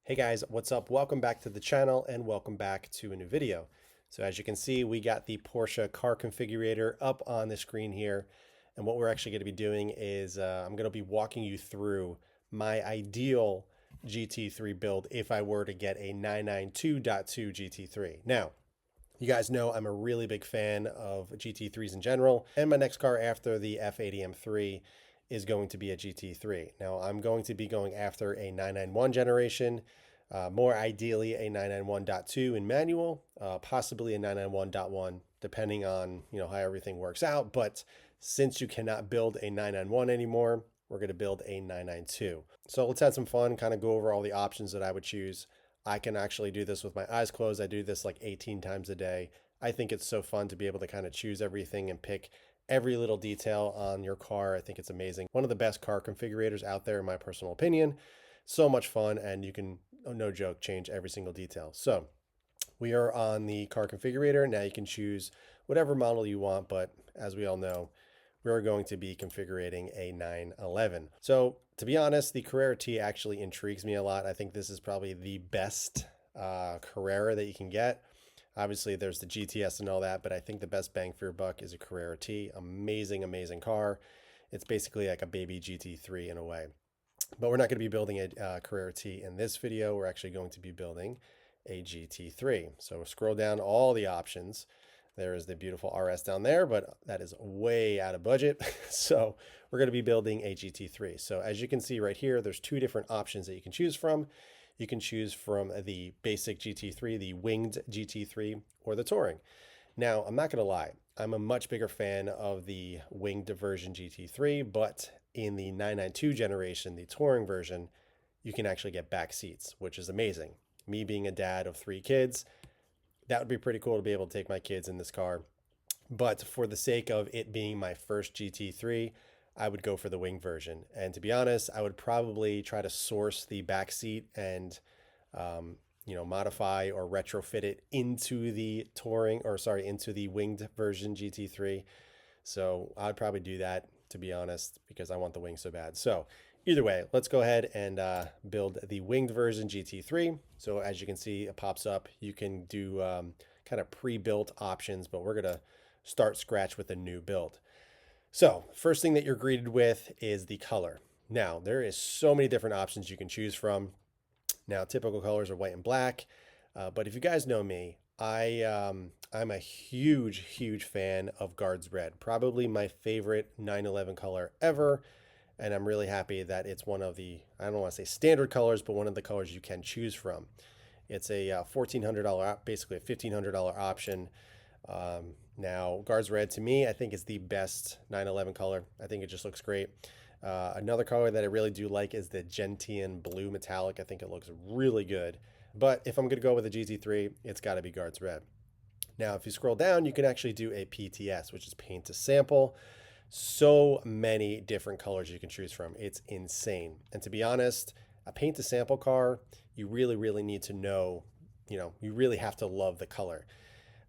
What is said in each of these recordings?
Hey guys, what's up? Welcome back to the channel and welcome back to a new video. So as you can see, we got the Porsche car configurator up on the screen here. And what we're actually going to be doing is I'm going to be walking you through my ideal GT3 build if I were to get a 992.2 GT3. Now, you guys know I'm a really big fan of GT3s in general, and my next car after the F80 M3 is going to be a GT3. Now, I'm going to be going after a 991 generation, more ideally a 991.2 in manual, possibly a 991.1, depending on how everything works out. But since you cannot build a 991 anymore, we're going to build a 992. So let's have some fun, kind of go over all the options that I would choose. I can actually do this with my eyes closed. I do this like 18 times a day. I think it's so fun to be able to kind of choose everything and pick every little detail on your car. I think it's amazing. One of the best car configurators out there, in my personal opinion. So much fun, and you can, no joke, change every single detail. So we are on the car configurator. Now you can choose whatever model you want, but as we all know, we're going to be configuring a 911. So to be honest, the Carrera T actually intrigues me a lot. I think this is probably the best Carrera that you can get. Obviously, there's the GTS and all that, but I think the best bang for your buck is a Carrera T. Amazing, amazing car. It's basically like a baby GT3 in a way. But we're not going to be building a Carrera T in this video. We're actually going to be building a GT3. So scroll down all the options. There is the beautiful RS down there, but that is way out of budget. So we're going to be building a GT3. So as you can see right here, there's two different options that you can choose from. You can choose from the basic GT3, the winged GT3, or the touring. Now, I'm not going to lie. I'm a much bigger fan of the winged version GT3, but in the 992 generation, the touring version, you can actually get back seats, which is amazing. Me being a dad of 3 kids, that would be pretty cool to be able to take my kids in this car. But for the sake of it being my first GT3, I would go for the wing version. And to be honest, I would probably try to source the back seat and, modify or retrofit it into the into the winged version GT3. So I'd probably do that, to be honest, because I want the wing so bad. So either way, let's go ahead and build the winged version GT3. So as you can see, it pops up. You can do kind of pre-built options, but we're going to start scratch with a new build. So first thing that you're greeted with is the color. Now, there is so many different options you can choose from. Now, typical colors are white and black. But if you guys know me, I'm a huge fan of Guards Red. Probably my favorite 911 color ever. And I'm really happy that it's one of the, I don't want to say standard colors, but one of the colors you can choose from. It's a $1,400, basically a $1,500 option. Now, Guards Red to me, I think is the best 911 color. I think it just looks great. Another color that I really do like is the Gentian Blue Metallic. I think it looks really good. But if I'm going to go with a GT3, it's got to be Guards Red. Now, if you scroll down, you can actually do a PTS, which is paint to sample. So many different colors you can choose from. It's insane. And to be honest, a paint to sample car, you really need to know, you really have to love the color.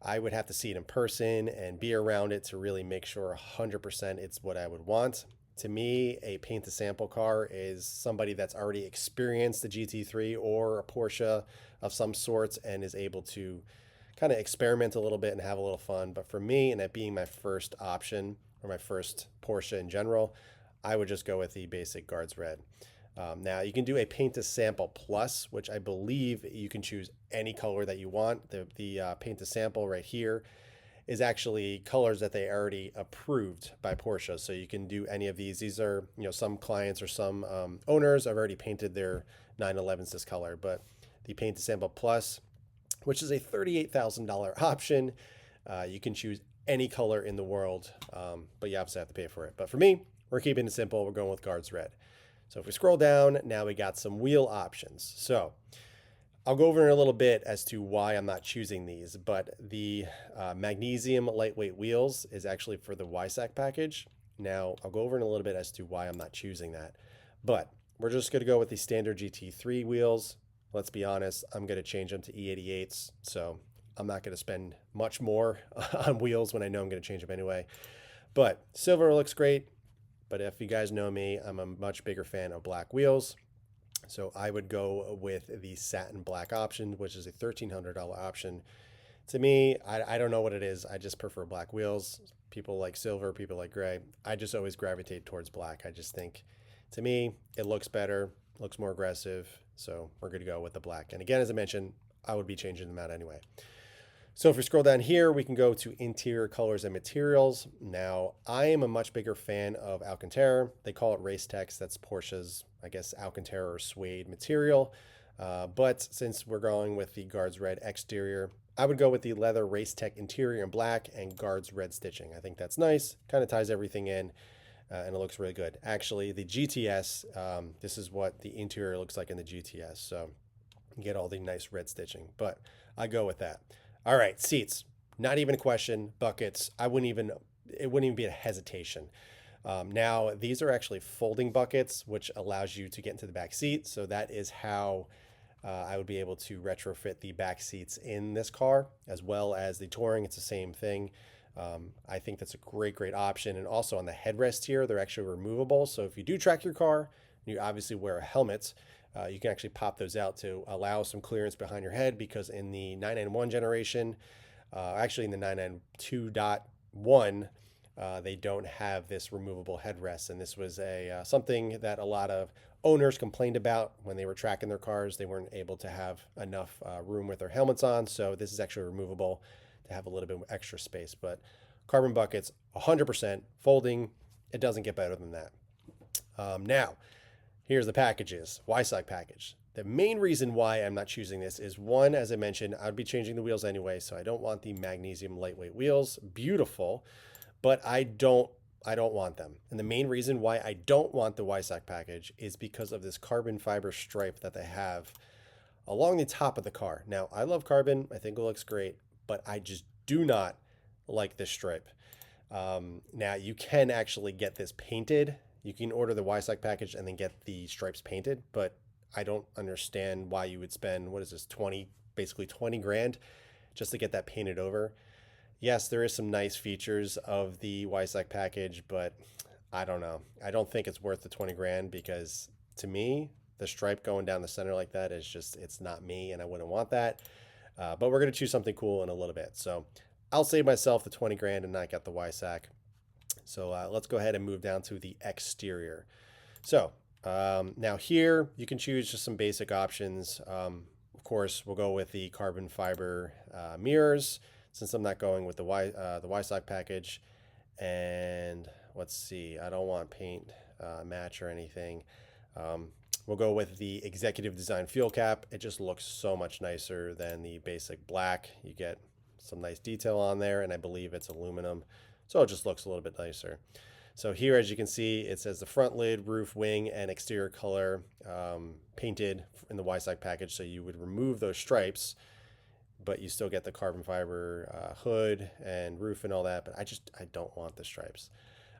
I would have to see it in person and be around it to really make sure 100% it's what I would want. To me, a paint to sample car is somebody that's already experienced the GT3 or a Porsche of some sorts and is able to kind of experiment a little bit and have a little fun. But for me, and that being my first option, or my first Porsche in general, I would just go with the basic Guards Red. Now, you can do a paint to sample plus, which I believe you can choose any color that you want. The paint to sample right here is actually colors that they already approved by Porsche. So you can do any of these. These are, some clients or some owners have already painted their 911s this color. But the paint to sample plus, which is a $38,000 option, you can choose any color in the world, but you obviously have to pay for it. But for me, we're keeping it simple. We're going with Guards Red. So if we scroll down, now we got some wheel options. So I'll go over in a little bit as to why I'm not choosing these, but the magnesium lightweight wheels is actually for the Weissach package. Now I'll go over in a little bit as to why I'm not choosing that, but we're just going to go with the standard GT3 wheels. Let's be honest, I'm going to change them to E88s. So I'm not going to spend much more on wheels when I know I'm going to change them anyway. But silver looks great. But if you guys know me, I'm a much bigger fan of black wheels. So I would go with the satin black option, which is a $1,300 option. To me, I don't know what it is. I just prefer black wheels. People like silver, people like gray. I just always gravitate towards black. I just think, to me, it looks better, looks more aggressive. So we're good to go with the black. And again, as I mentioned, I would be changing them out anyway. So if we scroll down here, we can go to interior colors and materials. Now, I am a much bigger fan of Alcantara. They call it Race Tex. That's Porsche's, I guess, Alcantara or suede material. But since we're going with the Guards Red exterior, I would go with the leather Race Tech interior in black and Guards Red stitching. I think that's nice. Kind of ties everything in, and it looks really good. Actually, the GTS, this is what the interior looks like in the GTS. So you get all the nice red stitching, but I go with that. All right, seats, not even a question. Buckets, it wouldn't even be a hesitation. Now, these are actually folding buckets, which allows you to get into the back seat. So that is how I would be able to retrofit the back seats in this car, as well as the Touring. It's the same thing. I think that's a great option. And also on the headrest here, they're actually removable. So if you do track your car, you obviously wear a helmet, you can actually pop those out to allow some clearance behind your head, because in the 991 generation, actually in the 992.1, they don't have this removable headrest. And this was something that a lot of owners complained about when they were tracking their cars. They weren't able to have enough room with their helmets on. So this is actually removable to have a little bit extra space. But carbon buckets, 100% folding. It doesn't get better than that. Now, here's the packages. Weissach package. The main reason why I'm not choosing this is, one, as I mentioned, I'd be changing the wheels anyway, so I don't want the magnesium lightweight wheels. Beautiful, but I don't want them. And the main reason why I don't want the Weissach package is because of this carbon fiber stripe that they have along the top of the car. Now, I love carbon. I think it looks great, but I just do not like this stripe. Now, you can actually get this painted. You can order the Weissach package and then get the stripes painted, but I don't understand why you would spend, what is this, basically 20 grand just to get that painted over. Yes, there is some nice features of the Weissach package, but I don't know. I don't think it's worth the 20 grand, because to me, the stripe going down the center like that is just, it's not me, and I wouldn't want that. But we're going to choose something cool in a little bit. So I'll save myself the 20 grand and not get the Weissach. So let's go ahead and move down to the exterior. So now here you can choose just some basic options. Of course, we'll go with the carbon fiber mirrors, since I'm not going with the Weissach package. And let's see, I don't want paint match or anything. We'll go with the executive design fuel cap. It just looks so much nicer than the basic black. You get some nice detail on there, and I believe it's aluminum, so it just looks a little bit nicer. So here, as you can see, it says the front lid, roof, wing, and exterior color painted in the Weissach package. So you would remove those stripes, but you still get the carbon fiber hood and roof and all that. But I don't want the stripes.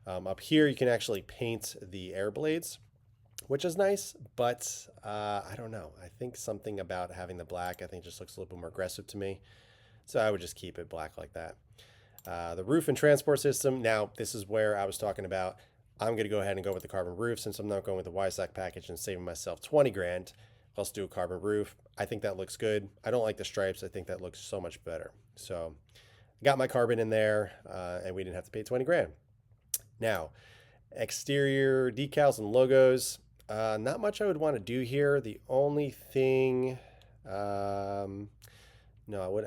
Up here, you can actually paint the air blades, which is nice, but I don't know. I think something about having the black, I think just looks a little bit more aggressive to me. So I would just keep it black like that. The roof and transport system. Now, this is where I was talking about. I'm going to go ahead and go with the carbon roof, since I'm not going with the Weissach package and saving myself 20 grand. Let's do a carbon roof. I think that looks good. I don't like the stripes. I think that looks so much better. So I got my carbon in there, and we didn't have to pay 20 grand. Now, exterior decals and logos. Not much I would want to do here. The only thing, no,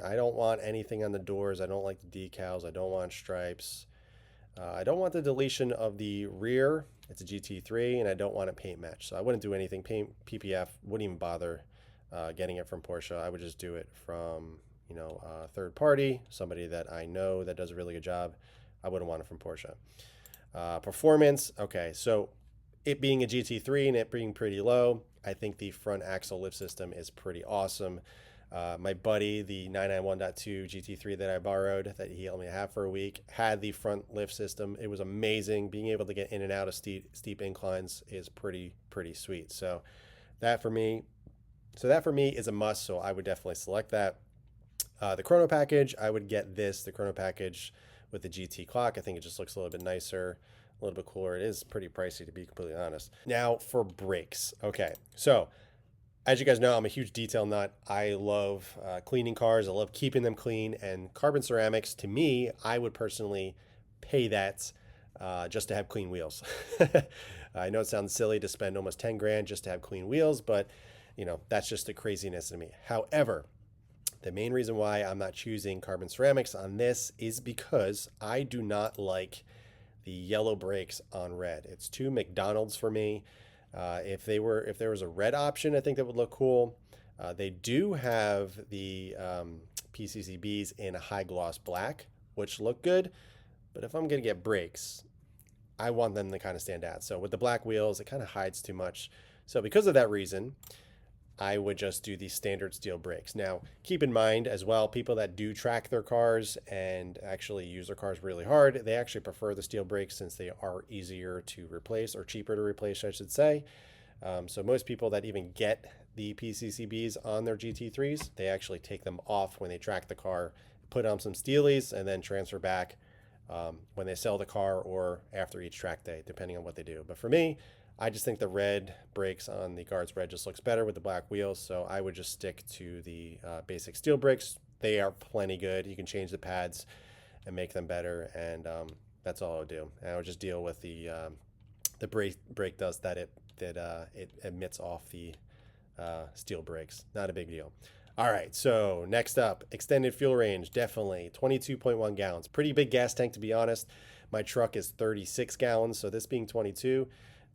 I don't want anything on the doors. I don't like the decals. I don't want stripes. I don't want the deletion of the rear. It's a GT3, and I don't want it paint match. So I wouldn't do anything paint PPF. Wouldn't even bother getting it from Porsche. I would just do it from, a third party, somebody that I know that does a really good job. I wouldn't want it from Porsche. Performance. Okay, so it being a GT3 and it being pretty low, I think the front axle lift system is pretty awesome. My buddy, the 991.2 GT3 that I borrowed, that he helped me have for a week, had the front lift system. It was amazing. Being able to get in and out of steep inclines is pretty sweet. So that for me is a must. So I would definitely select that. The chrono package, I would get the chrono package with the GT clock. I think it just looks a little bit nicer, a little bit cooler. It is pretty pricey, to be completely honest. Now for brakes. Okay, so As you guys know, I'm a huge detail nut. I love cleaning cars. I love keeping them clean. And carbon ceramics, to me, I would personally pay that just to have clean wheels. I know it sounds silly to spend almost 10 grand just to have clean wheels, but you know, that's just the craziness to me. However, the main reason why I'm not choosing carbon ceramics on this is because I do not like the yellow brakes on red. It's too McDonald's for me. If there was a red option, I think that would look cool. They do have the PCCBs in a high gloss black, which look good. But if I'm gonna get brakes, I want them to kind of stand out. So with the black wheels, it kind of hides too much. So because of that reason, I would just do the standard steel brakes. Now, keep in mind as well, people that do track their cars and actually use their cars really hard, they actually prefer the steel brakes since they are easier to replace, or cheaper to replace, I should say. So most people that even get the PCCBs on their GT3s, they actually take them off when they track the car, put on some steelies, and then transfer back when they sell the car or after each track day, depending on what they do. But for me, I just think the red brakes on the Guards Red just looks better with the black wheels, so I would just stick to the basic steel brakes. They are plenty good. You can change the pads and make them better, and that's all I would do. And I would just deal with the brake dust that it emits off the steel brakes. Not a big deal. All right, so next up, extended fuel range, definitely 22.1 gallons. Pretty big gas tank, to be honest. My truck is 36 gallons, so this being 22,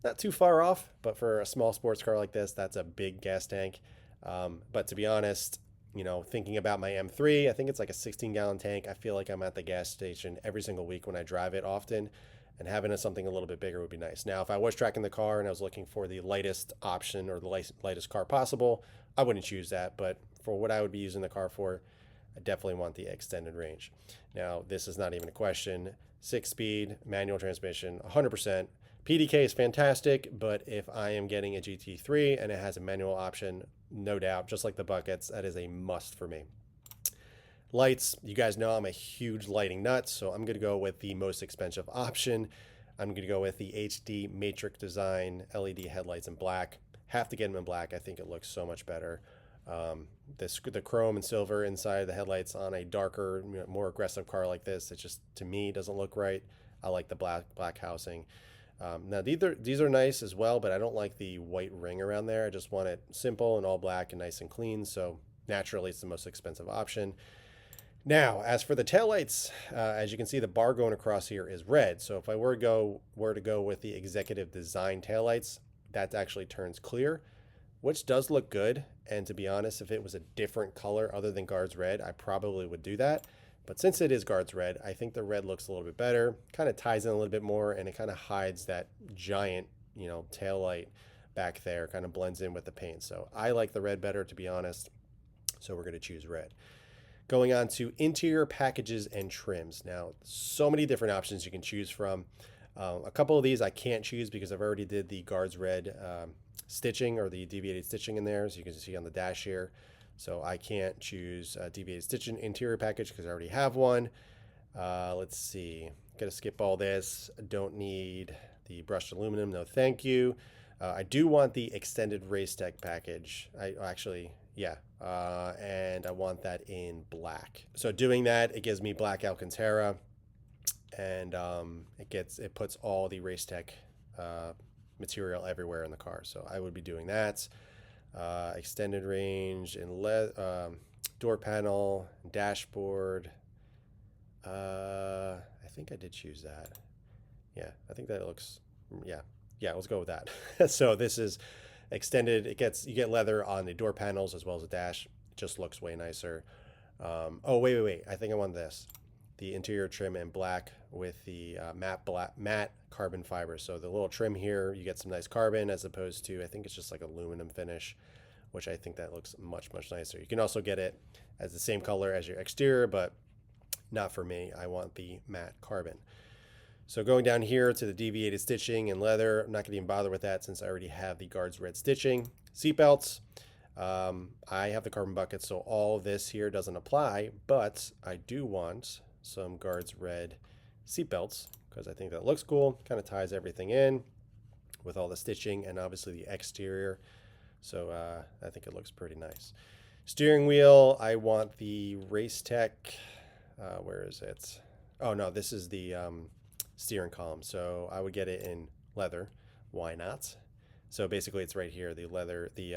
not too far off, but for a small sports car like this, that's a big gas tank. But to be honest, you know, thinking about my M3, I think it's like a 16-gallon tank. I feel like I'm at the gas station every single week when I drive it often, and having something a little bit bigger would be nice. Now, if I was tracking the car and I was looking for the lightest option or the lightest car possible, I wouldn't choose that. But for what I would be using the car for, I definitely want the extended range. Now, this is not even a question. 6-speed, manual transmission, 100%. PDK is fantastic, but if I am getting a GT3 and it has a manual option, no doubt, just like the buckets, that is a must for me. Lights, you guys know I'm a huge lighting nut, so I'm going to go with the most expensive option. I'm going to go with the HD Matrix Design LED headlights in black. Have to get them in black. I think it looks so much better. The chrome and silver inside the headlights on a darker, more aggressive car like this, it just, to me, doesn't look right. I like the black housing. Now, these are nice as well, but I don't like the white ring around there. I just want it simple and all black and nice and clean, so naturally it's the most expensive option. Now, as for the taillights, as you can see, the bar going across here is red. So if I were to go with the executive design taillights, that actually turns clear, which does look good. And to be honest, if it was a different color other than Guards Red, I probably would do that. But since it is Guards Red, I think the red looks a little bit better, kind of ties in a little bit more, and it kind of hides that giant, taillight back there, kind of blends in with the paint. So I like the red better, to be honest. So we're going to choose red. Going on to interior packages and trims. Now, so many different options you can choose from. A couple of these I can't choose because I've already did the Guards Red stitching, or the deviated stitching in there, as you can see on the dash here. So I can't choose deviated stitching interior package because I already have one. Let's see. Gotta skip all this. Don't need the brushed aluminum. No, thank you. I do want the extended race tech package. And I want that in black. So doing that, it gives me black Alcantara, and it puts all the race tech material everywhere in the car. So I would be doing that. Extended range and door panel, dashboard. I think I did choose that. Yeah, I think that looks, yeah, let's go with that. So this is extended. You get leather on the door panels as well as the dash. It just looks way nicer. Oh, wait. I think I want this. The interior trim in black with the matte carbon fiber. So the little trim here, you get some nice carbon as opposed to, I think it's just like aluminum finish, which I think that looks much, much nicer. You can also get it as the same color as your exterior, but not for me. I want the matte carbon. So going down here to the deviated stitching and leather, I'm not going to even bother with that since I already have the Guards Red stitching. Seatbelts, I have the carbon bucket, so all of this here doesn't apply, but I do want some Guards Red seatbelts because I think that looks cool, kind of ties everything in with all the stitching and obviously the exterior. So I think it looks pretty nice. Steering wheel, I want the Race Tech. Where is it? Oh no, this is the steering column. So I would get it in leather. Why not? So basically, it's right here. The leather, the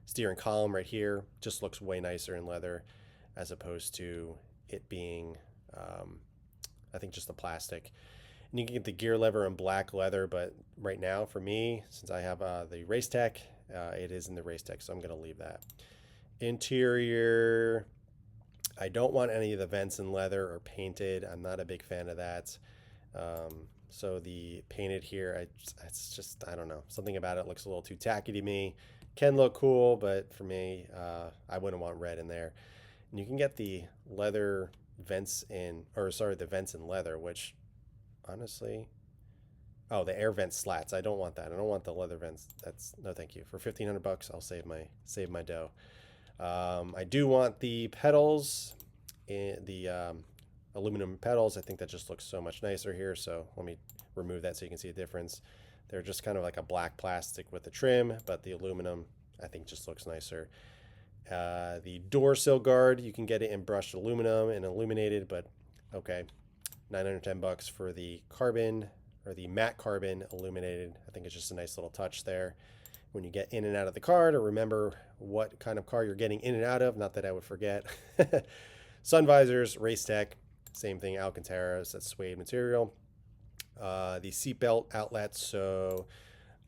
steering column right here just looks way nicer in leather, as opposed to it being, I think, just the plastic. And you can get the gear lever in black leather, but right now for me, since I have the Race Tech, it is in the Race Tech, so I'm going to leave that. Interior, I don't want any of the vents in leather or painted. I'm not a big fan of that. So the painted here, it's just, I don't know. Something about it looks a little too tacky to me. Can look cool, but for me, I wouldn't want red in there. And you can get the leather vents in, or sorry, the vents in leather, which honestly, oh, the air vent slats. I don't want that. I don't want the leather vents. That's no, thank you. For $1,500, I'll save my dough. I do want the pedals, the aluminum pedals. I think that just looks so much nicer here. So let me remove that so you can see a difference. They're just kind of like a black plastic with the trim, but the aluminum I think just looks nicer. The door sill guard, you can get it in brushed aluminum and illuminated, but okay, $910 for the carbon or the matte carbon illuminated. I think it's just a nice little touch there. When you get in and out of the car, to remember what kind of car you're getting in and out of. Not that I would forget. Sun visors, Race Tech, same thing, Alcantara's, that's suede material. The seatbelt outlets, so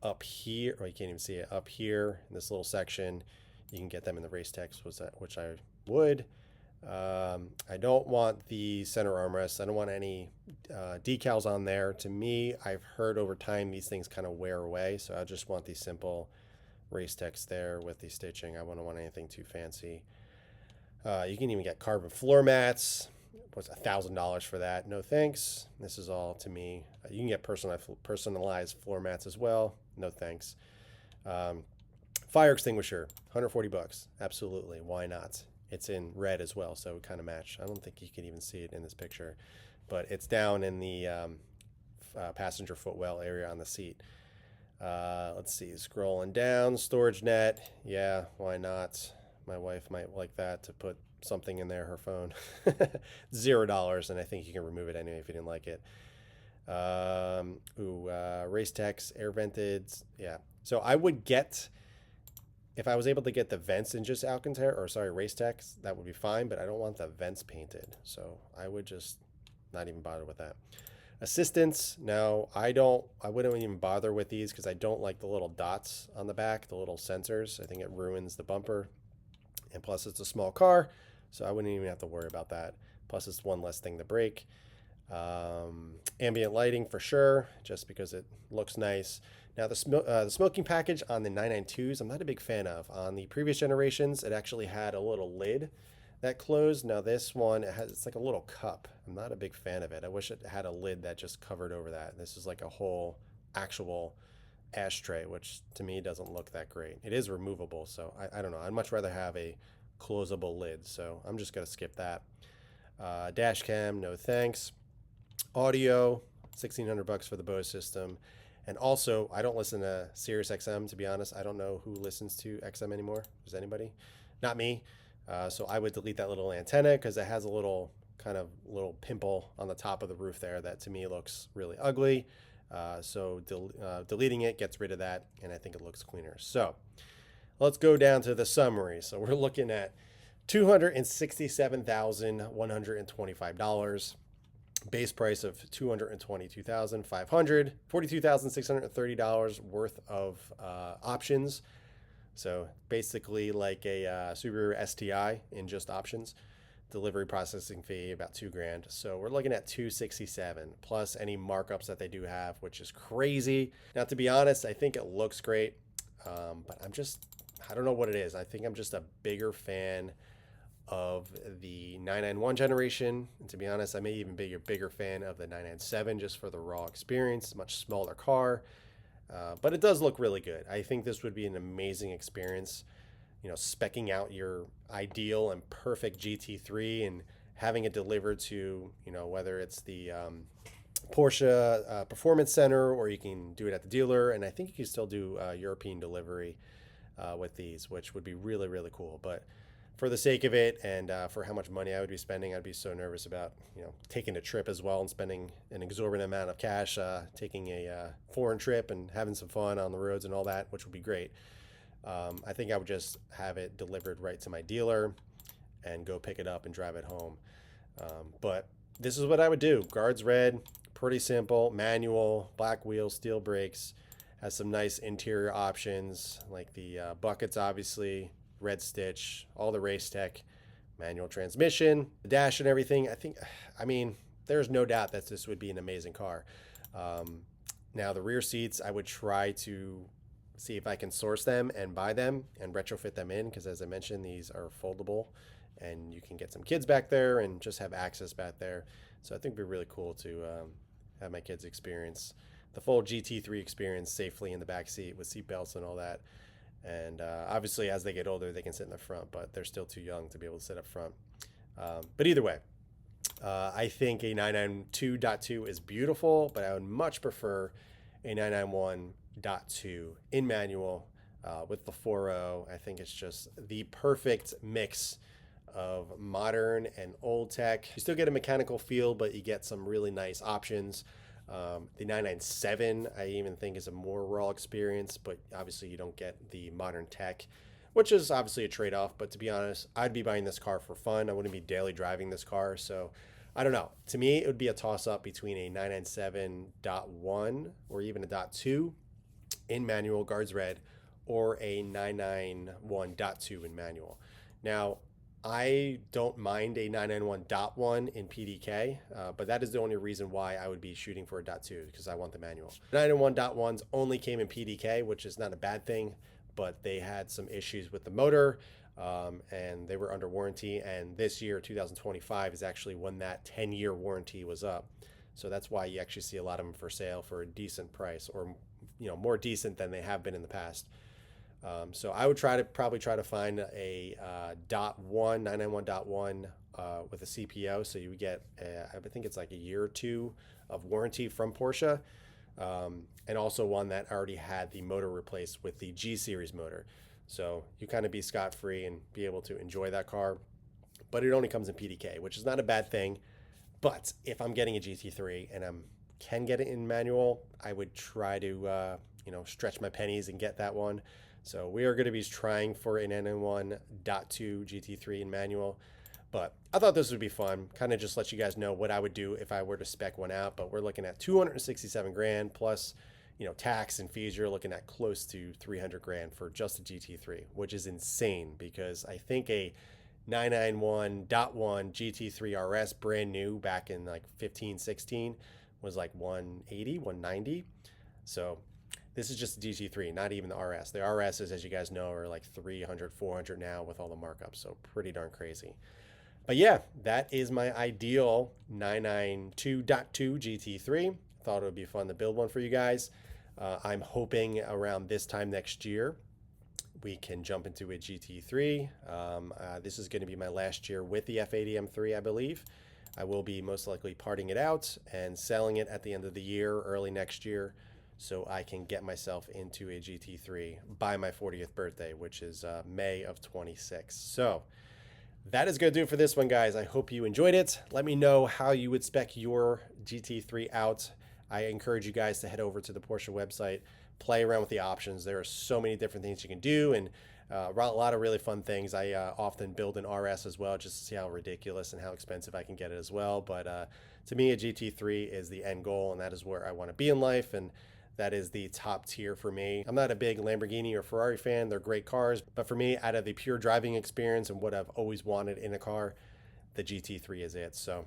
up here, or you can't even see it, up here in this little section, you can get them in the Race Techs, which I would. I don't want the center armrest. I don't want any decals on there. To me, I've heard over time these things kind of wear away, so I just want these simple Race Techs there with the stitching. I wouldn't want anything too fancy. You can even get carbon floor mats. What's $1,000 for that? No thanks. This is all to me. You can get personalized floor mats as well. No thanks. Fire extinguisher, $140. Absolutely, why not? It's in red as well, so it kind of match. I don't think you can even see it in this picture, but it's down in the passenger footwell area on the seat. Let's see, scrolling down, storage net. Yeah, why not? My wife might like that, to put something in there, her phone. $0, and I think you can remove it anyway if you didn't like it. Race Techs, air vented. Yeah, so I would get, if I was able to get the vents in just Alcantara, or sorry, Race Techs, that would be fine, but I don't want the vents painted. So I would just not even bother with that. Assistance, no, I wouldn't even bother with these because I don't like the little dots on the back, the little sensors. I think it ruins the bumper. And plus it's a small car, so I wouldn't even have to worry about that. Plus it's one less thing to break. Ambient lighting for sure, just because it looks nice. Now the smoking package on the 992s, I'm not a big fan of. On the previous generations, it actually had a little lid that closed. Now this one, it's like a little cup. I'm not a big fan of it. I wish it had a lid that just covered over that. This is like a whole actual ashtray, which to me doesn't look that great. It is removable, so I don't know. I'd much rather have a closable lid, so I'm just going to skip that. Dash cam, no thanks. Audio, $1,600 for the Bose system. And also, I don't listen to Sirius XM, to be honest. I don't know who listens to XM anymore. Does anybody? Not me. So I would delete that little antenna because it has a little pimple on the top of the roof there that to me looks really ugly. So deleting it gets rid of that, and I think it looks cleaner. So let's go down to the summary. So we're looking at $267,125. Base price of $222,500, $42,630 worth of options. So basically like a Subaru STI in just options. Delivery processing fee about $2,000. So we're looking at $267 plus any markups that they do have, which is crazy. Now, to be honest, I think it looks great, but I don't know what it is. I think I'm just a bigger fan of the 991 generation, and to be honest, I may even be a bigger fan of the 997 just for the raw experience. Much smaller car, but it does look really good. I think this would be an amazing experience, specking out your ideal and perfect GT3 and having it delivered to, whether it's the Porsche Performance Center, or you can do it at the dealer, and I think you can still do European delivery. with these, which would be really, really cool. But for the sake of it and for how much money I would be spending, I'd be so nervous about, taking a trip as well and spending an exorbitant amount of cash, taking a foreign trip and having some fun on the roads and all that, which would be great. I think I would just have it delivered right to my dealer and go pick it up and drive it home. But this is what I would do. Guards red, pretty simple, manual, black wheels, steel brakes, has some nice interior options like the buckets, obviously, red stitch, all the race tech, manual transmission, the dash and everything. I mean, there's no doubt that this would be an amazing car. Now the rear seats, I would try to see if I can source them and buy them and retrofit them in, because as I mentioned, these are foldable and you can get some kids back there and just have access back there. So I think it'd be really cool to have my kids experience the full GT3 experience safely in the back seat with seat belts and all that. And obviously, as they get older, they can sit in the front, but they're still too young to be able to sit up front. But either way, I think a 992.2 is beautiful, but I would much prefer a 991.2 in manual with the 4.0. I think it's just the perfect mix of modern and old tech. You still get a mechanical feel, but you get some really nice options. The 997 I even think is a more raw experience, but obviously you don't get the modern tech, which is obviously a trade-off. But to be honest, I'd be buying this car for fun. I wouldn't be daily driving this car. So I don't know. To me, it would be a toss-up between a 997.1 or even a .2 in manual, guards red, or a 991.2 in manual. Now, I don't mind a 991.1 in PDK, but that is the only reason why I would be shooting for a .2, because I want the manual. 991.1s only came in PDK, which is not a bad thing, but they had some issues with the motor, and they were under warranty. And this year, 2025, is actually when that 10-year warranty was up. So that's why you actually see a lot of them for sale for a decent price, or more decent than they have been in the past. So I would probably try to find a .1, 991.1 with a CPO. So you would get, I think it's like a year or two of warranty from Porsche. And also one that already had the motor replaced with the G Series motor. So you kind of be scot-free and be able to enjoy that car. But it only comes in PDK, which is not a bad thing. But if I'm getting a GT3 and I can get it in manual, I would try to, stretch my pennies and get that one. So we are going to be trying for a 991.2 GT3 in manual, but I thought this would be fun. Kind of just let you guys know what I would do if I were to spec one out. But we're looking at 267 grand plus, tax and fees. You're looking at close to 300 grand for just a GT3, which is insane, because I think a 991.1 GT3 RS brand new back in like 15, 16 was like 180, 190. So this is just the GT3, not even the RS. The RSs, as you guys know, are like 300, 400 now with all the markups. So pretty darn crazy. But yeah, that is my ideal 992.2 GT3. Thought it would be fun to build one for you guys. I'm hoping around this time next year, we can jump into a GT3. This is going to be my last year with the F80 M3, I believe. I will be most likely parting it out and selling it at the end of the year, early next year, so I can get myself into a GT3 by my 40th birthday, which is May of 26. So that is going to do it for this one, guys. I hope you enjoyed it. Let me know how you would spec your GT3 out. I encourage you guys to head over to the Porsche website, play around with the options. There are so many different things you can do, and a lot of really fun things. I often build an RS as well, just to see how ridiculous and how expensive I can get it as well. But to me, a GT3 is the end goal, and that is where I want to be in life, and that is the top tier for me. I'm not a big Lamborghini or Ferrari fan. They're great cars, but for me, out of the pure driving experience and what I've always wanted in a car, the GT3 is it. So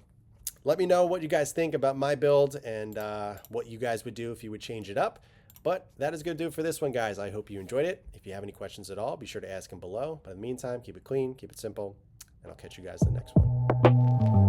let me know what you guys think about my build and what you guys would do if you would change it up. But that is going to do it for this one, guys. I hope you enjoyed it. If you have any questions at all, be sure to ask them below. But in the meantime, keep it clean, keep it simple, and I'll catch you guys in the next one.